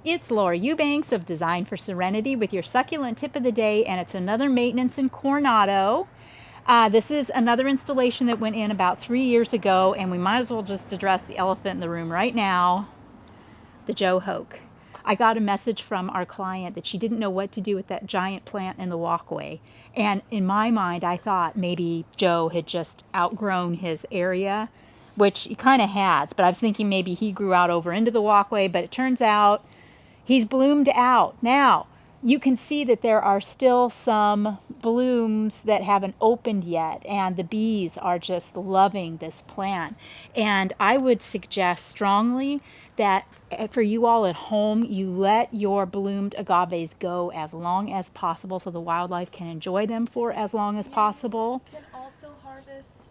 It's Laura Eubanks of Design for Serenity with your succulent tip of the day, and it's another maintenance in Coronado. This is another installation that went in about 3 years ago, and we might as well just address the elephant in the room right now, the Joe Hoke. I got a message from our client that she didn't know what to do with that giant plant in the walkway. And in my mind, I thought maybe Joe had just outgrown his area, which he kind of has, but I was thinking maybe he grew out over into the walkway, but it turns out he's bloomed out. Now, you can see that there are still some blooms that haven't opened yet, and the bees are just loving this plant. And I would suggest strongly that for you all at home, you let your bloomed agaves go as long as possible so the wildlife can enjoy them for as long as possible. Can also harvest.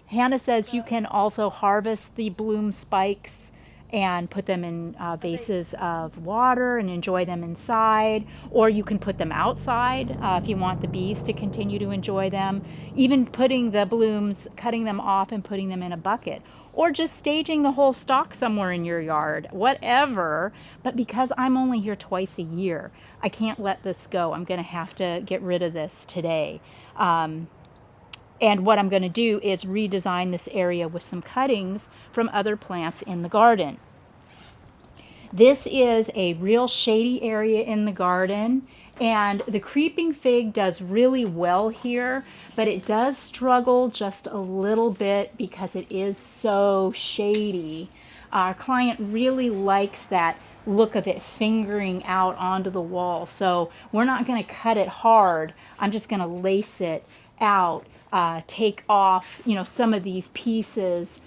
Hannah says you can also harvest the bloom spikes and put them in vases of water and enjoy them inside, or you can put them outside if you want the bees to continue to enjoy them. Even putting the blooms, cutting them off and putting them in a bucket, or just staging the whole stalk somewhere in your yard, whatever. But because I'm only here twice a year, I can't let this go. I'm going to have to get rid of this today. And what I'm going to do is redesign this area with some cuttings from other plants in the garden. This is a real shady area in the garden, and the creeping fig does really well here, but it does struggle just a little bit because it is so shady. Our client really likes that look of it fingering out onto the wall, so we're not going to cut it hard. I'm just going to lace it out. Take off, some of these pieces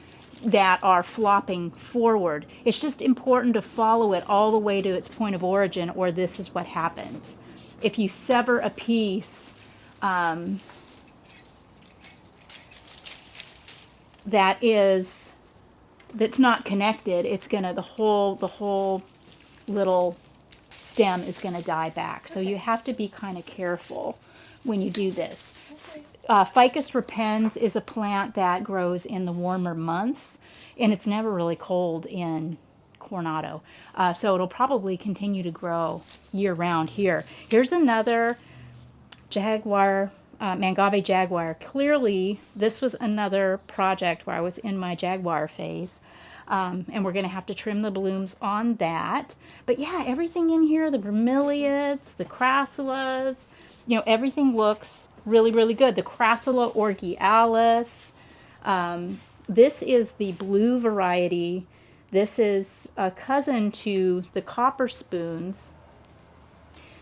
that are flopping forward. It's just important to follow it all the way to its point of origin, or this is what happens. If you sever a piece that's not connected, it's gonna the whole little stem is gonna die back. So you have to be kind of careful when you do this. Ficus repens is a plant that grows in the warmer months, and it's never really cold in Coronado. So it'll probably continue to grow year-round here. Here's another jaguar, Agave jaguar. Clearly, this was another project where I was in my jaguar phase. And we're going to have to trim the blooms on that. But yeah, everything in here, the bromeliads, the crassulas, everything looks really, really good. The Crassula orgialis. This is the blue variety. This is a cousin to the copper spoons.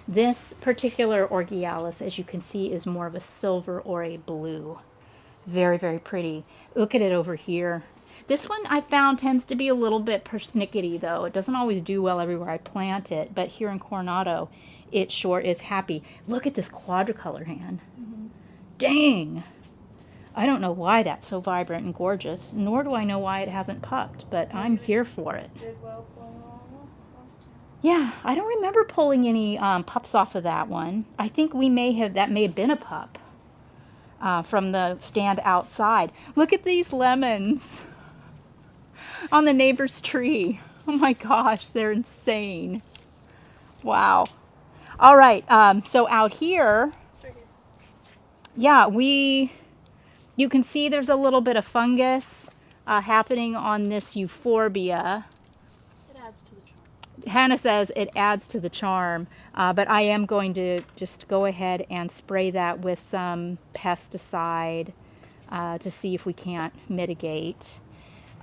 This particular orgialis, as you can see, is more of a silver or a blue. Very, very pretty. Look at it over here. This one I found tends to be a little bit persnickety, though. It doesn't always do well everywhere I plant it, but here in Coronado, it sure is happy. Look at this quadricolor hand. Dang! I don't know why that's so vibrant and gorgeous, nor do I know why it hasn't pupped, but I'm here for it. Did well pulling all last time. Yeah, I don't remember pulling any pups off of that one. I think that may have been a pup from the stand outside. Look at these lemons on the neighbor's tree. Oh my gosh, they're insane. Wow. All right, so out here, yeah, you can see there's a little bit of fungus happening on this euphorbia. It adds to the charm. Hannah says it adds to the charm, but I am going to just go ahead and spray that with some pesticide to see if we can't mitigate.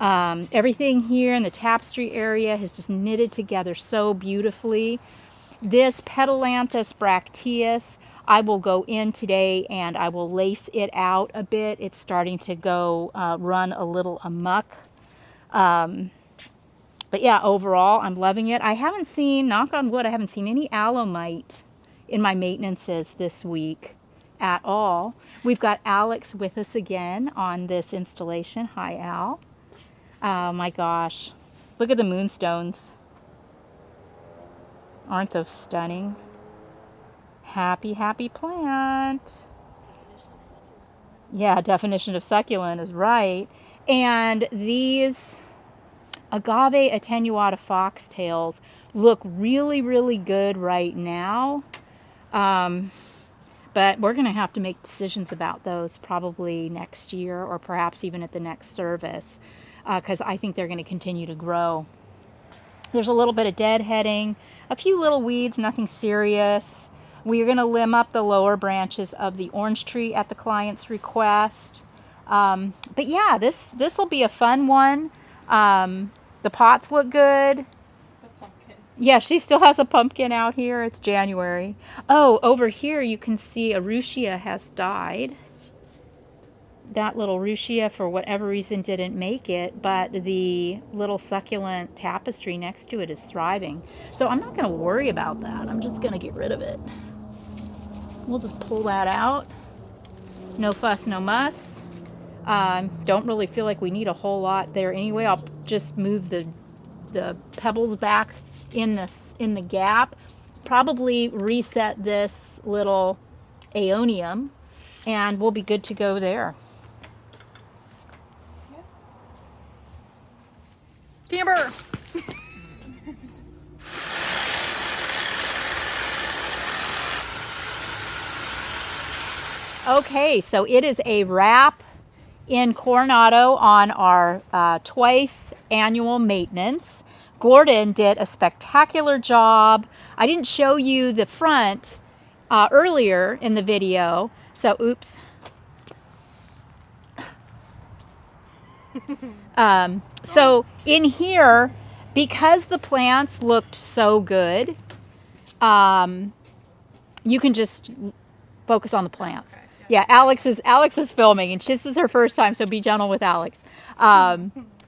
Everything here in the tapestry area has just knitted together so beautifully. This Petalanthus bracteus, I will go in today and I will lace it out a bit. It's starting to go run a little amok. But yeah, overall, I'm loving it. I haven't seen, knock on wood, I haven't seen any aloe mite in my maintenances this week at all. We've got Alex with us again on this installation. Hi, Al. Oh my gosh. Look at the moonstones. Aren't those stunning? Happy, happy plant. Yeah, definition of succulent is right. And these Agave attenuata foxtails look really, really good right now. But we're going to have to make decisions about those probably next year or perhaps even at the next service, because I think they're going to continue to grow. There's a little bit of deadheading, a few little weeds, nothing serious. We're going to limb up the lower branches of the orange tree at the client's request. But yeah, this will be a fun one. The pots look good. Yeah, she still has a pumpkin out here. It's January. Oh, over here you can see a Ruchia has died. That little Ruchia, for whatever reason, didn't make it, but the little succulent tapestry next to it is thriving. So I'm not going to worry about that. I'm just going to get rid of it. We'll just pull that out. No fuss, no muss. Don't really feel like we need a whole lot there anyway. I'll just move the pebbles back in the gap, probably reset this little aeonium, and we'll be good to go there. Camber. Okay, so it is a wrap in Coronado on our twice annual maintenance. Gordon did a spectacular job. I didn't show you the front earlier in the video, so oops. So in here, because the plants looked so good, you can just focus on the plants. Okay, yeah, Alex is filming, and this is her first time, so be gentle with Alex.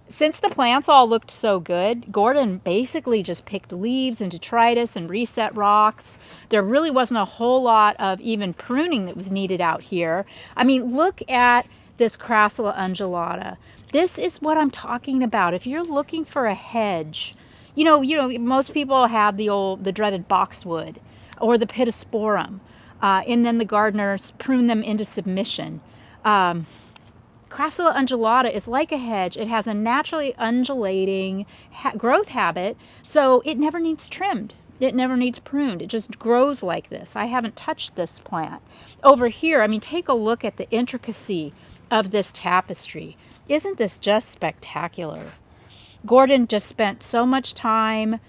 Since the plants all looked so good, Gordon basically just picked leaves and detritus and reset rocks. There really wasn't a whole lot of even pruning that was needed out here. I mean, look at this Crassula undulata. This is what I'm talking about. If you're looking for a hedge, you know, most people have the dreaded boxwood or the pittosporum, and then the gardeners prune them into submission. Crassula undulata is like a hedge. It has a naturally undulating growth habit, so it never needs trimmed. It never needs pruned. It just grows like this. I haven't touched this plant. Over here, I mean, take a look at the intricacy of this tapestry. Isn't this just spectacular? Gordon just spent so much time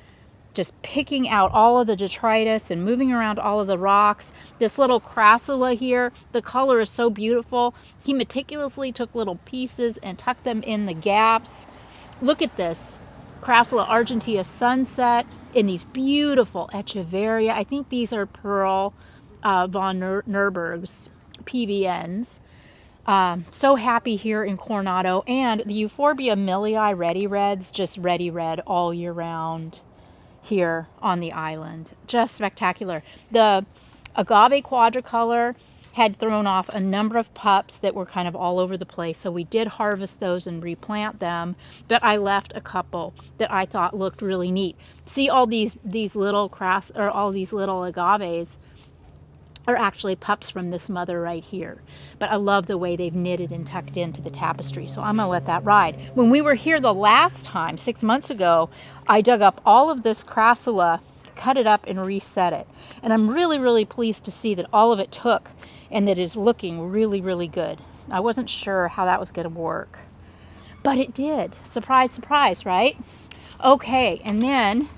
just picking out all of the detritus and moving around all of the rocks. This little Crassula here, the color is so beautiful. He meticulously took little pieces and tucked them in the gaps. Look at this Crassula Argentia sunset in these beautiful Echeveria. I think these are Pearl von Nerberg's PVNs. So happy here in Coronado. And the Euphorbia millii ready reds, just ready red all year round here on the island. Just spectacular. The Agave quadricolor had thrown off a number of pups that were kind of all over the place, so we did harvest those and replant them, but I left a couple that I thought looked really neat. See, all these little all these little agaves are actually pups from this mother right here. But I love the way they've knitted and tucked into the tapestry, so I'm gonna let that ride. When we were here the last time, 6 months ago, I dug up all of this Crassula, cut it up and reset it. And I'm really, really pleased to see that all of it took and that is looking really, really good. I wasn't sure how that was gonna work, but it did. Surprise, surprise, right? Okay, and then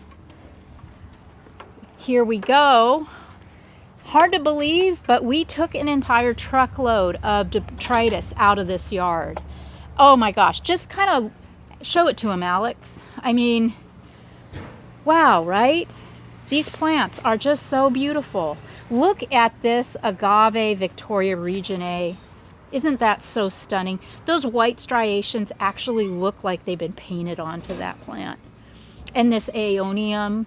here we go. Hard to believe, but we took an entire truckload of detritus out of this yard. Oh my gosh, just kind of show it to him, Alex. I mean, wow, right? These plants are just so beautiful. Look at this Agave Victoria Region A. Isn't that so stunning? Those white striations actually look like they've been painted onto that plant. And this Aeonium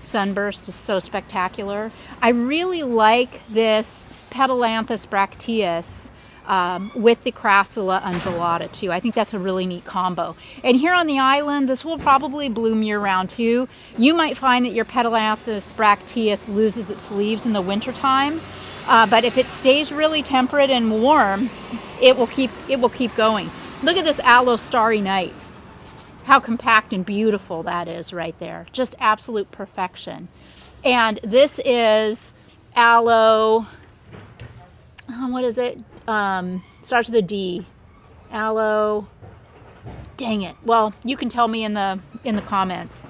sunburst is so spectacular. I really like this Petalanthus bracteus with the Crassula undulata too. I think that's a really neat combo. And here on the island, this will probably bloom year round too. You might find that your Petalanthus bracteus loses its leaves in the wintertime, but if it stays really temperate and warm, it will keep going. Look at this Aloe Starry Night. how compact and beautiful that is right there. Just absolute perfection. And this is aloe, what is it? Starts with a D. Aloe, dang it. Well, you can tell me in the comments.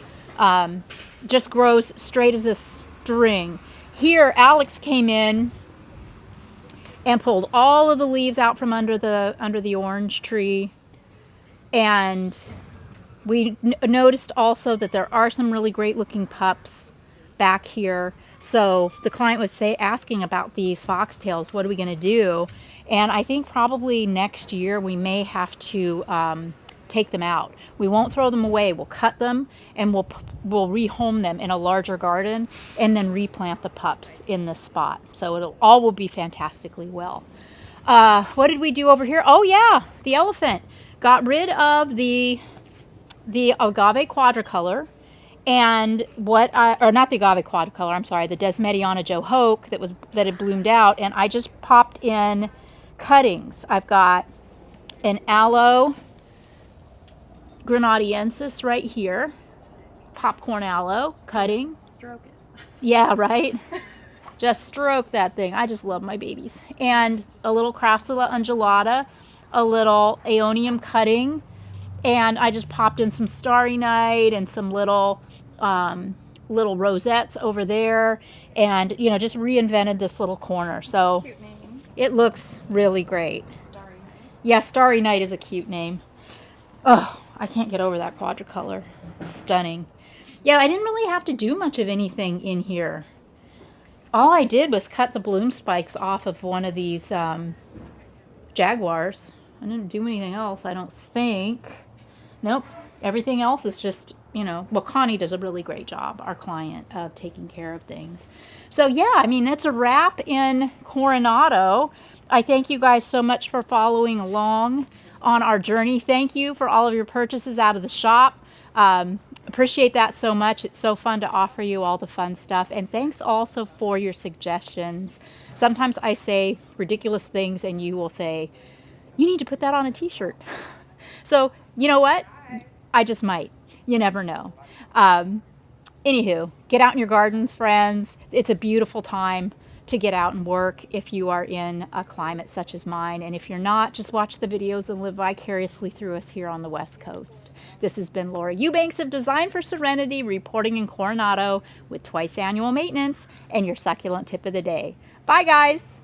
Just grows straight as a string. Here, Alex came in and pulled all of the leaves out from under the orange tree, and we noticed also that there are some really great looking pups back here. So the client was asking about these foxtails. What are we going to do? And I think probably next year we may have to take them out. We won't throw them away. We'll cut them and we'll rehome them in a larger garden and then replant the pups in this spot. So it'll all will be fantastically well. What did we do over here? Oh yeah, the elephant. Got rid of the Agave quadricolor, and not the Agave quadricolor, I'm sorry, the Desmediana Joe Hoke that had bloomed out, and I just popped in cuttings. I've got an aloe grenadiensis right here, popcorn aloe cutting. Stroke it. Yeah, right? Just stroke that thing. I just love my babies. And a little Crassula undulata, a little aeonium cutting, and I just popped in some Starry Night and some little rosettes over there, and just reinvented this little corner. So Cute name. it looks really great. Starry Night. Yeah, Starry Night is a cute name. Oh, I can't get over that quadricolor. It's stunning. Yeah, I didn't really have to do much of anything in here. All I did was cut the bloom spikes off of one of these jaguars. I didn't do anything else, I don't think. Nope. Everything else is just, well, Connie does a really great job, our client, of taking care of things. So yeah, I mean, that's a wrap in Coronado. I thank you guys so much for following along on our journey. Thank you for all of your purchases out of the shop. Appreciate that so much. It's so fun to offer you all the fun stuff. And thanks also for your suggestions. Sometimes I say ridiculous things and you will say, you need to put that on a t-shirt. So, you know what? I just might. You never know. Anywho, get out in your gardens, friends. It's a beautiful time to get out and work if you are in a climate such as mine. And if you're not, just watch the videos and live vicariously through us here on the West Coast. This has been Laura Eubanks of Design for Serenity, reporting in Coronado with twice annual maintenance and your succulent tip of the day. Bye, guys.